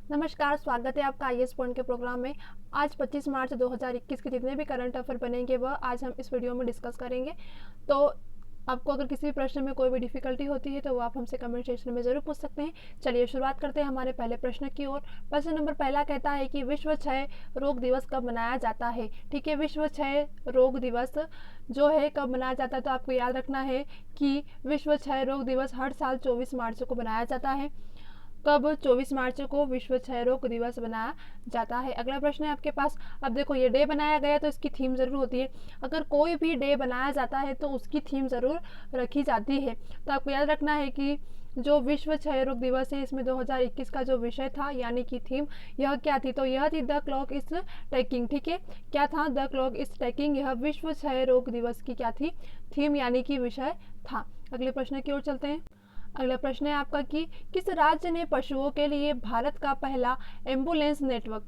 नमस्कार, स्वागत है आपका आईएएस पॉइंट के प्रोग्राम में। आज 25 मार्च 2021 के जितने भी करंट अफेयर बनेंगे वह आज हम इस वीडियो में डिस्कस करेंगे। तो आपको अगर किसी भी प्रश्न में कोई भी डिफिकल्टी होती है तो वो आप हमसे कमेंट सेक्शन में ज़रूर पूछ सकते हैं। चलिए शुरुआत करते हैं हमारे पहले प्रश्न की ओर। प्रश्न नंबर पहला कहता है कि विश्व क्षय रोग दिवस कब मनाया जाता है। ठीक है, विश्व क्षय रोग दिवस जो है कब मनाया जाता है, तो आपको याद रखना है कि विश्व क्षय रोग दिवस हर साल 24 मार्च को मनाया जाता है। कब? 24 मार्च को विश्व क्षय रोग दिवस बनाया जाता है। अगला प्रश्न है आपके पास। अब देखो, ये डे बनाया गया तो इसकी थीम ज़रूर होती है। अगर कोई भी डे बनाया जाता है तो उसकी थीम ज़रूर रखी जाती है। तो आपको याद रखना है कि जो विश्व क्षय रोग दिवस है इसमें 2021 का जो विषय था यानी कि थीम, यह क्या थी? तो यह थी द क्लॉक इज टैकिंग। ठीक है, क्या था? The clock is tacking. यह विश्व क्षय रोग दिवस की क्या थी? थीम यानी कि विषय था। अगले प्रश्न की ओर चलते हैं। अगला प्रश्न है आपका कि किस राज्य ने पशुओं के लिए भारत का पहला एम्बुलेंस नेटवर्क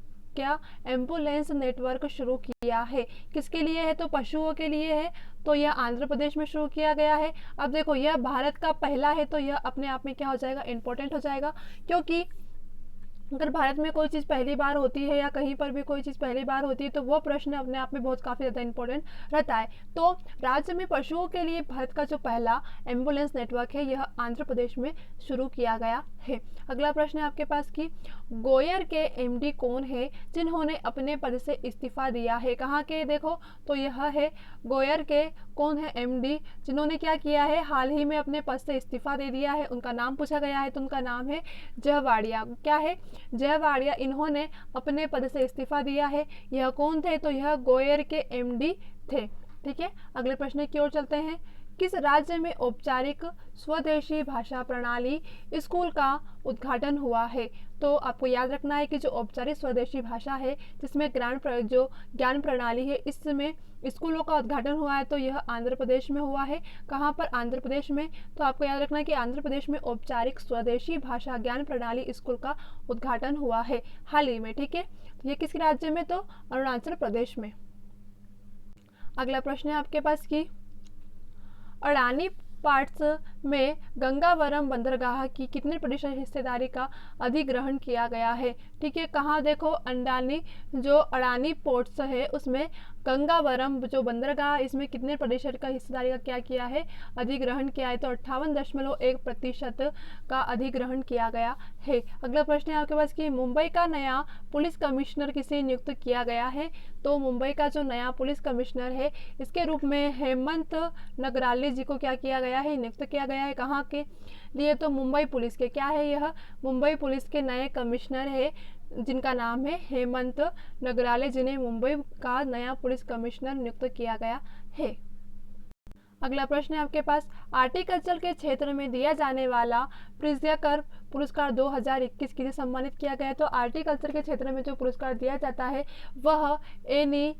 एम्बुलेंस नेटवर्क शुरू किया है? किसके लिए है? तो पशुओं के लिए है। तो यह आंध्र प्रदेश में शुरू किया गया है। अब देखो, यह भारत का पहला है तो यह अपने आप में क्या हो जाएगा? इम्पोर्टेंट हो जाएगा, क्योंकि अगर भारत में कोई चीज़ पहली बार होती है या कहीं पर भी कोई चीज़ पहली बार होती है तो वो प्रश्न अपने आप में बहुत काफ़ी ज़्यादा इंपॉर्टेंट रहता है। तो राज्य में पशुओं के लिए भारत का जो पहला एम्बुलेंस नेटवर्क है यह आंध्र प्रदेश में शुरू किया गया है। अगला प्रश्न है आपके पास कि गोयर के एमडी कौन है जिन्होंने अपने पद से इस्तीफा दिया है? कहाँ के? देखो, तो यह है गोयर के कौन है एमडी जिन्होंने क्या किया है? हाल ही में अपने पद से इस्तीफा दे दिया है। उनका नाम पूछा गया है तो उनका नाम है जहवाड़िया। क्या है? जयवाड़िया। इन्होंने अपने पद से इस्तीफा दिया है। यह कौन थे? तो यह गोयर के एमडी थे। ठीक है, अगले प्रश्न की ओर चलते हैं। किस राज्य में औपचारिक स्वदेशी भाषा प्रणाली स्कूल का उद्घाटन हुआ है? तो आपको याद रखना है कि जो औपचारिक स्वदेशी भाषा है जिसमें जो ज्ञान प्रणाली है इसमें स्कूलों का उद्घाटन हुआ है तो यह आंध्र प्रदेश में हुआ है। कहाँ पर? आंध्र प्रदेश में। तो आपको याद रखना है कि आंध्र प्रदेश में औपचारिक स्वदेशी भाषा ज्ञान प्रणाली स्कूल का उद्घाटन हुआ है हाल ही में। ठीक है, तो ये किस राज्य में? तो अरुणाचल प्रदेश में। अगला प्रश्न है आपके पास कि अडानी पार्ट्स में गंगावरम बंदरगाह की कितने प्रतिशत हिस्सेदारी का अधिग्रहण किया गया है? ठीक है, कहाँ? देखो, अडानी पोर्ट्स है उसमें गंगावरम जो बंदरगाह इसमें कितने प्रतिशत का हिस्सेदारी का क्या किया है? अधिग्रहण किया है। तो 58.1% का अधिग्रहण किया गया है। अगला प्रश्न है आपके पास कि मुंबई का नया पुलिस कमिश्नर किसे नियुक्त किया गया है? तो मुंबई का जो नया पुलिस कमिश्नर है इसके रूप में हेमंत नगराले जी को क्या किया गया है? नियुक्त किया गया है। कहाँ के लिए? तो मुंबई पुलिस के। क्या है? यह मुंबई पुलिस के नए कमिश्नर है जिनका नाम है हेमंत नगराले, जिन्हें मुंबई का नया पुलिस कमिश्नर नियुक्त किया गया है। अगला प्रश्न है आपके पास, आर्टिकल्चर के क्षेत्र में दिया जाने वाला प्रिज्कर पुरस्कार 2021 किसे सम्मानित किया गया है? तो आर्टिकल्चर के क्षेत्र में जो पुरस्कार दिया जाता है वह एनी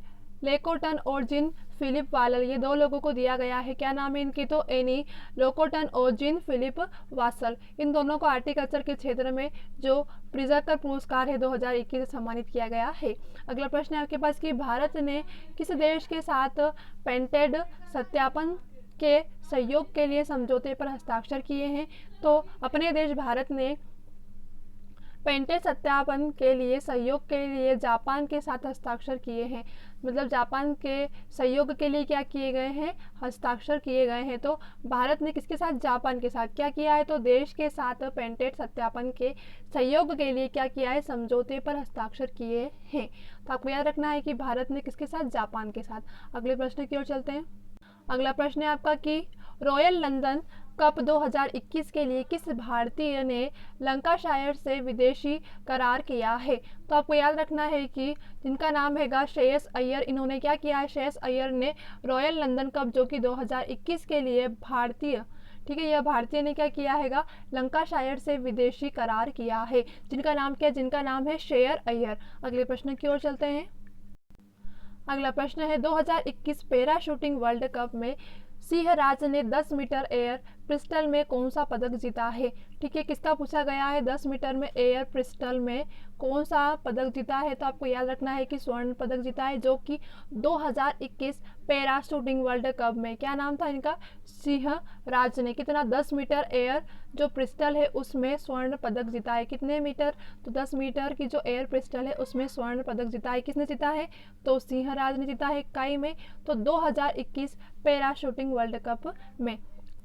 लेकोटन और जिन फिलिप वासल, ये दो लोगों को दिया गया है। क्या नाम है इनकी? तो एनी लोकोटन और जिन फिलिप वासल, इन दोनों को आर्टिकल्चर के क्षेत्र में जो प्रिज्कर पुरस्कार है 2021 से सम्मानित किया गया है। अगला प्रश्न है आपके पास कि भारत ने किस देश के साथ पेटेंट सत्यापन के सहयोग के लिए समझौते पर हस्ताक्षर किए हैं? तो अपने देश भारत ने पेटेंट सत्यापन के लिए सहयोग के लिए जापान के साथ हस्ताक्षर किए हैं। मतलब जापान के सहयोग के लिए क्या किए गए हैं? हस्ताक्षर किए गए हैं। तो भारत ने किसके साथ? जापान के साथ क्या किया है? तो देश के साथ पेटेंट सत्यापन के सहयोग के लिए क्या किया है? समझौते पर हस्ताक्षर किए हैं। तो आपको याद रखना है कि भारत ने किसके साथ? जापान के साथ। अगले प्रश्न की ओर चलते हैं। अगला प्रश्न है आपका कि रॉयल लंदन कप 2021 के लिए किस भारतीय ने लंकाशायर से विदेशी करार किया है? तो आपको याद रखना है कि जिनका नाम हैगा श्रेयस अय्यर, इन्होंने क्या किया है? श्रेयस अय्यर ने रॉयल लंदन कप जो कि 2021 के लिए भारतीय, ठीक है, यह भारतीय ने क्या किया हैगा? लंकाशायर से विदेशी करार किया है। जिनका नाम क्या? जिनका नाम है श्रेयस अय्यर। अगले प्रश्न की ओर चलते हैं। अगला प्रश्न है 2021 पैरा शूटिंग वर्ल्ड कप में सिंह राज ने 10 मीटर एयर पिस्टल में कौन सा पदक जीता है। ठीक है, किसका पूछा गया है, 10 मीटर में एयर पिस्टल में कौन सा पदक जीता है। तो आपको याद रखना है कि स्वर्ण पदक जीता है, जो कि 2021 पैरा शूटिंग वर्ल्ड कप में, क्या नाम था इनका, सिंह राज ने कितना 10 मीटर एयर जो पिस्टल है उसमें स्वर्ण पदक जीता है। कितने मीटर, तो 10 मीटर की जो एयर पिस्टल है उसमें स्वर्ण पदक जीता है। किसने जीता है, तो सिंह राज ने जीता है इकाई में, तो 2021 पैरा शूटिंग वर्ल्ड कप में।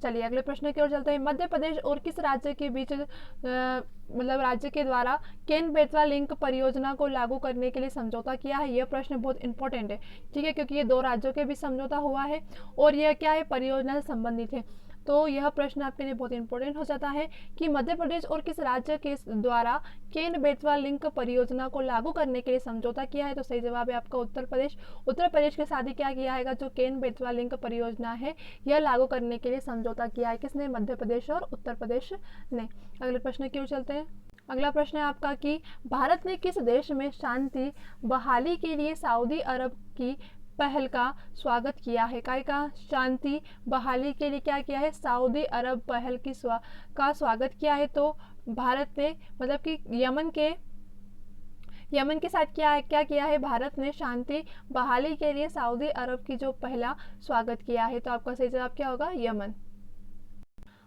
चलिए अगले प्रश्न की ओर चलते हैं। मध्य प्रदेश और किस राज्य के बीच मतलब राज्य के द्वारा केन बेतवा लिंक परियोजना को लागू करने के लिए समझौता किया है। यह प्रश्न बहुत इंपॉर्टेंट है, ठीक है, क्योंकि ये दो राज्यों के बीच समझौता हुआ है और यह क्या है, परियोजना से संबंधित है। तो यह प्रश्न आपके लिए बहुत इंपॉर्टेंट हो जाता है कि मध्य प्रदेश और किस राज्य के द्वारा केन बेतवा लिंक परियोजना को लागू करने के लिए समझौता किया है। तो सही जवाब है आपका उत्तर प्रदेश। उत्तर प्रदेश के साथ ही क्या किया है, जो केन बेतवा लिंक परियोजना है यह लागू करने के लिए समझौता किया है। किसने, मध्य प्रदेश और उत्तर प्रदेश ने। अगले प्रश्न की ओर चलते हैं। अगला प्रश्न है आपका कि भारत ने किस देश में शांति बहाली के लिए सऊदी अरब की पहल का स्वागत किया है। काय का, शांति बहाली के लिए क्या किया है, सऊदी अरब पहल की का स्वागत किया है। तो भारत ने मतलब कि यमन के साथ क्या किया है, भारत ने शांति बहाली के लिए सऊदी अरब की जो पहला स्वागत किया है। तो आपका सही जवाब क्या होगा, यमन।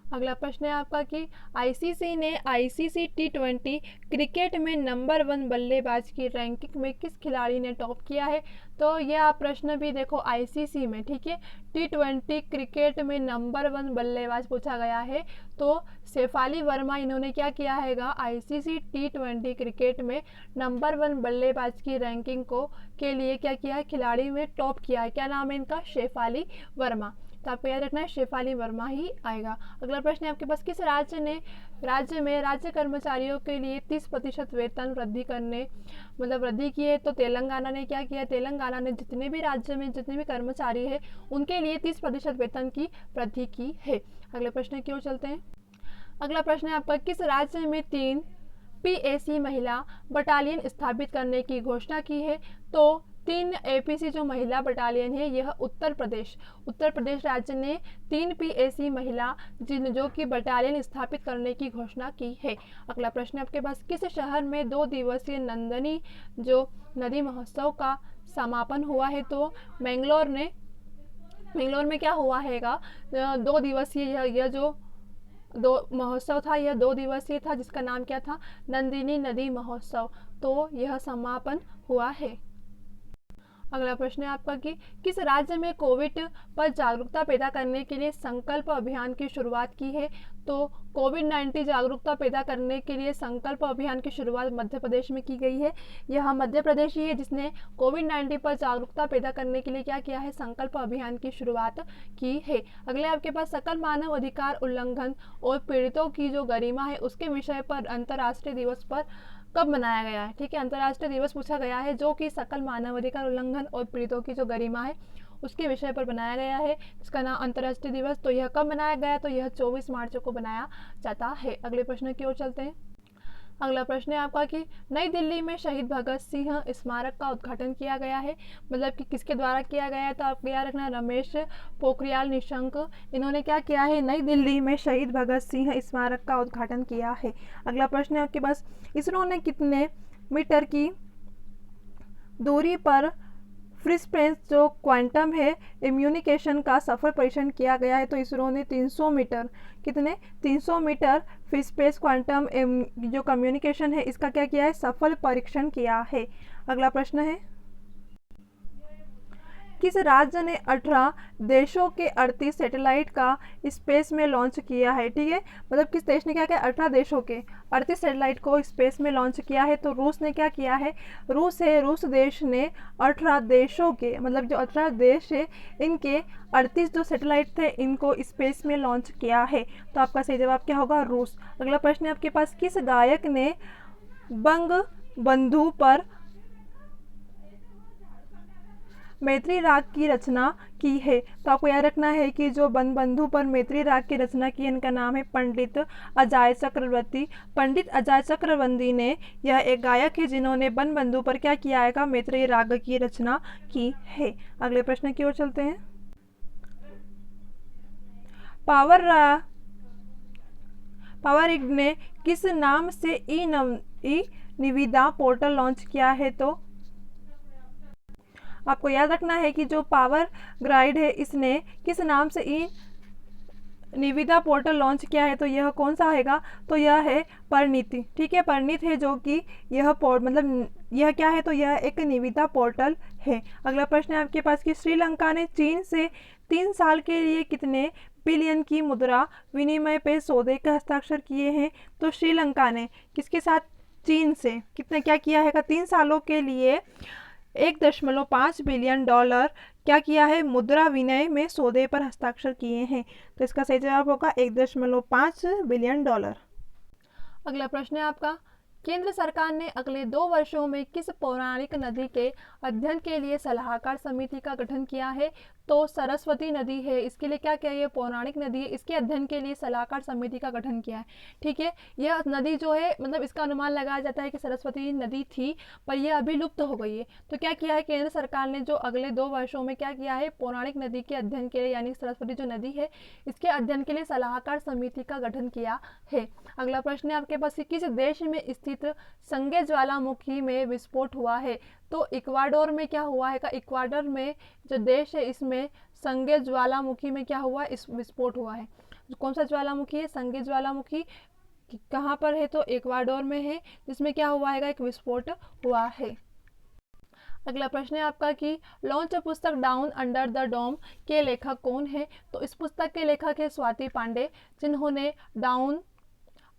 अगला प्रश्न है आपका कि आईसीसी ने आईसीसी T20 क्रिकेट में नंबर 1 बल्लेबाज की रैंकिंग में किस खिलाड़ी ने टॉप किया है। तो यह आप प्रश्न भी देखो आईसीसी में, ठीक है, T20 क्रिकेट में नंबर 1 बल्लेबाज पूछा गया है। तो शेफाली वर्मा इन्होंने क्या किया है, आईसीसी T20 क्रिकेट में नंबर 1 बल्लेबाज की रैंकिंग के लिए क्या किया है, खिलाड़ी में टॉप किया है। क्या नाम है इनका, शेफाली वर्मा। तो आपको याद रखना है शेफाली वर्मा ही आएगा। अगला प्रश्न है आपके पास, किस राज्य में राज्य कर्मचारियों के लिए 30% वेतन वृद्धि की है। तो तेलंगाना ने क्या किया, तेलंगाना ने जितने भी राज्य में जितने भी कर्मचारी है उनके लिए 30% वेतन की वृद्धि की है। अगले प्रश्न की ओर चलते हैं। अगला प्रश्न है आपका, किस राज्य में 3 PAC महिला बटालियन स्थापित करने की घोषणा की है। तो 3 APC जो महिला बटालियन है यह उत्तर प्रदेश राज्य ने 3 PAC महिला जो कि बटालियन स्थापित करने की घोषणा की है। अगला प्रश्न आपके पास, किस शहर में 2 दिवसीय नंदनी जो नदी महोत्सव का समापन हुआ है। तो मैंगलोर में क्या हुआ हैगा, 2 दिवसीय यह जो महोत्सव था यह 2 दिवसीय था, जिसका नाम क्या था, नंदिनी नदी महोत्सव। तो यह समापन हुआ है। अगला प्रश्न है आपका कि किस राज्य में कोविड पर जागरूकता पैदा करने के लिए संकल्प अभियान की शुरुआत की है। तो कोविड-19 जागरूकता पैदा करने के लिए संकल्प अभियान की शुरुआत मध्य प्रदेश में की गई है। यह मध्य प्रदेश ही है जिसने कोविड-19 पर जागरूकता पैदा करने के लिए क्या किया है, संकल्प अभियान की शुरुआत की है। अगले आपके पास, सकल मानव अधिकार उल्लंघन और पीड़ितों की जो गरिमा है उसके विषय पर अंतर्राष्ट्रीय दिवस पर कब मनाया गया है। ठीक है, अंतर्राष्ट्रीय दिवस पूछा गया है जो कि सकल मानवाधिकार उल्लंघन और पीड़ितों की जो गरिमा है उसके विषय पर बनाया गया है, इसका नाम अंतर्राष्ट्रीय दिवस। तो यह कब मनाया गया, तो यह 24 मार्च को बनाया जाता है। अगले प्रश्न की ओर चलते हैं। अगला प्रश्न है आपका कि नई दिल्ली में शहीद भगत सिंह स्मारक का उद्घाटन किया गया है, मतलब कि किसके द्वारा किया गया है। तो आपको याद रखना, रमेश पोखरियाल निशंक इन्होंने क्या किया है, नई दिल्ली में शहीद भगत सिंह स्मारक का उद्घाटन किया है। अगला प्रश्न है आपके पास, इसरो ने कितने मीटर की दूरी पर फ्री स्पेस जो क्वांटम है इम्यूनिकेशन का सफल परीक्षण किया गया है। तो इसरो ने 300 मीटर, कितने, 300 मीटर फ्री स्पेस क्वांटम जो कम्युनिकेशन है इसका क्या किया है, सफल परीक्षण किया है। अगला प्रश्न है, किस राज्य ने 18 देशों के 38 सैटेलाइट का स्पेस में लॉन्च किया है। ठीक है, मतलब किस देश ने क्या किया, 18 देशों के 38 सैटेलाइट को स्पेस में लॉन्च किया है। तो रूस ने क्या किया है, रूस देश ने 18 देशों के, मतलब जो 18 देश है इनके 38 जो सैटेलाइट थे इनको स्पेस में लॉन्च किया है। तो आपका सही जवाब क्या होगा, रूस। अगला प्रश्न है आपके पास, किस गायक ने बंग बंधु पर मैत्री राग की रचना की है। तो आपको याद रखना है कि जो बंधु पर मैत्री राग की रचना की इनका नाम है पंडित अजय चक्रवर्ती। पंडित अजय चक्रवर्ती ने, यह एक गायक है जिन्होंने बंधु पर क्या किया है, मैत्री राग की रचना की है। अगले प्रश्न की ओर चलते हैं। पावर ग्रिड ने किस नाम से ई निविदा पोर्टल लॉन्च किया है? तो आपको याद रखना है कि जो पावर ग्राइड है इसने किस नाम से ई निविदा पोर्टल लॉन्च किया है? तो यह कौन सा आएगा? तो यह है परिणीति। ठीक है, परिणीत है जो कि यह यह क्या है? तो यह एक निविदा पोर्टल है। अगला प्रश्न है आपके पास कि श्रीलंका ने चीन से 3 साल के लिए कितने बिलियन की मुद्रा विनिमय पे सौदे का हस्ताक्षर किए हैं? तो श्रीलंका ने किसके साथ? चीन से कितने क्या किया है? 3 सालों के लिए 1.5 बिलियन डॉलर क्या किया है? मुद्रा विनिमय में सौदे पर हस्ताक्षर किए हैं। तो इसका सही जवाब होगा 1.5 बिलियन डॉलर। अगला प्रश्न है आपका, केंद्र सरकार ने अगले 2 वर्षों में किस पौराणिक नदी के अध्ययन के लिए सलाहकार समिति का गठन किया है? तो सरस्वती नदी है। इसके लिए क्या किया? ये पौराणिक नदी है, इसके अध्ययन के लिए सलाहकार समिति का गठन किया है। ठीक है, यह नदी जो है मतलब इसका अनुमान लगाया जाता है कि सरस्वती नदी थी पर यह अभी लुप्त हो गई है। तो क्या किया है केंद्र सरकार ने? जो अगले 2 वर्षों में क्या किया है? पौराणिक नदी के अध्ययन के लिए यानी सरस्वती जो नदी है इसके अध्ययन के लिए सलाहकार समिति का गठन किया है। अगला प्रश्न है आपके पास, किस देश में स्थित संगे ज्वालामुखी में विस्फोट हुआ है? तो इक्वाडोर में क्या हुआ है? इक्वाडोर में जो देश है इसमें संगे ज्वालामुखी में क्या हुआ? इस विस्फोट हुआ है। कौन सा ज्वालामुखी है? संगे ज्वालामुखी कहाँ पर है? तो इक्वाडोर में है, जिसमें क्या हुआ है? एक विस्फोट हुआ है। अगला प्रश्न है आपका कि लॉन्च पुस्तक डाउन अंडर द डोम के लेखक कौन है? तो इस पुस्तक के लेखक है स्वाति पांडे, जिन्होंने डाउन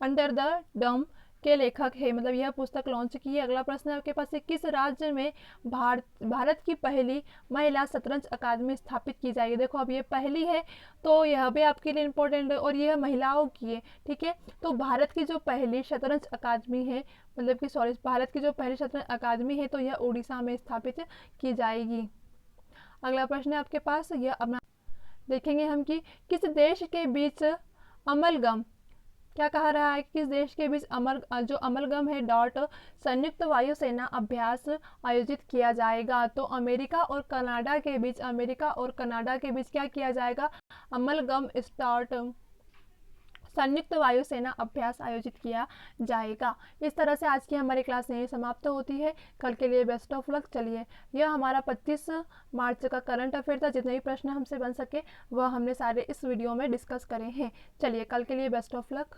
अंडर द डोम के लेखक है, मतलब यह पुस्तक लॉन्च की है। अगला प्रश्न आपके पास है, किस राज्य में भारत की पहली महिला शतरंज अकादमी स्थापित की जाएगी? देखो अब ये पहली है तो यह भी आपके लिए इम्पोर्टेंट है और यह महिलाओं की है। ठीक है, तो भारत की जो पहली शतरंज अकादमी है मतलब कि भारत की जो पहली शतरंज अकादमी है तो यह उड़ीसा में स्थापित की जाएगी। अगला प्रश्न है आपके पास, यह अपना देखेंगे हम कि किस देश के बीच अमलगम क्या कहा रहा है? किस देश के बीच अमलगम है संयुक्त वायुसेना अभ्यास आयोजित किया जाएगा? तो अमेरिका और कनाडा के बीच क्या किया जाएगा? अमलगम संयुक्त वायुसेना अभ्यास आयोजित किया जाएगा। इस तरह से आज की हमारी क्लास यहीं समाप्त होती है। कल के लिए बेस्ट ऑफ लक। चलिए, यह हमारा 25 मार्च का करंट अफेयर था। जितने भी प्रश्न हमसे बन सके वह हमने सारे इस वीडियो में डिस्कस करे हैं। चलिए, कल के लिए बेस्ट ऑफ लक।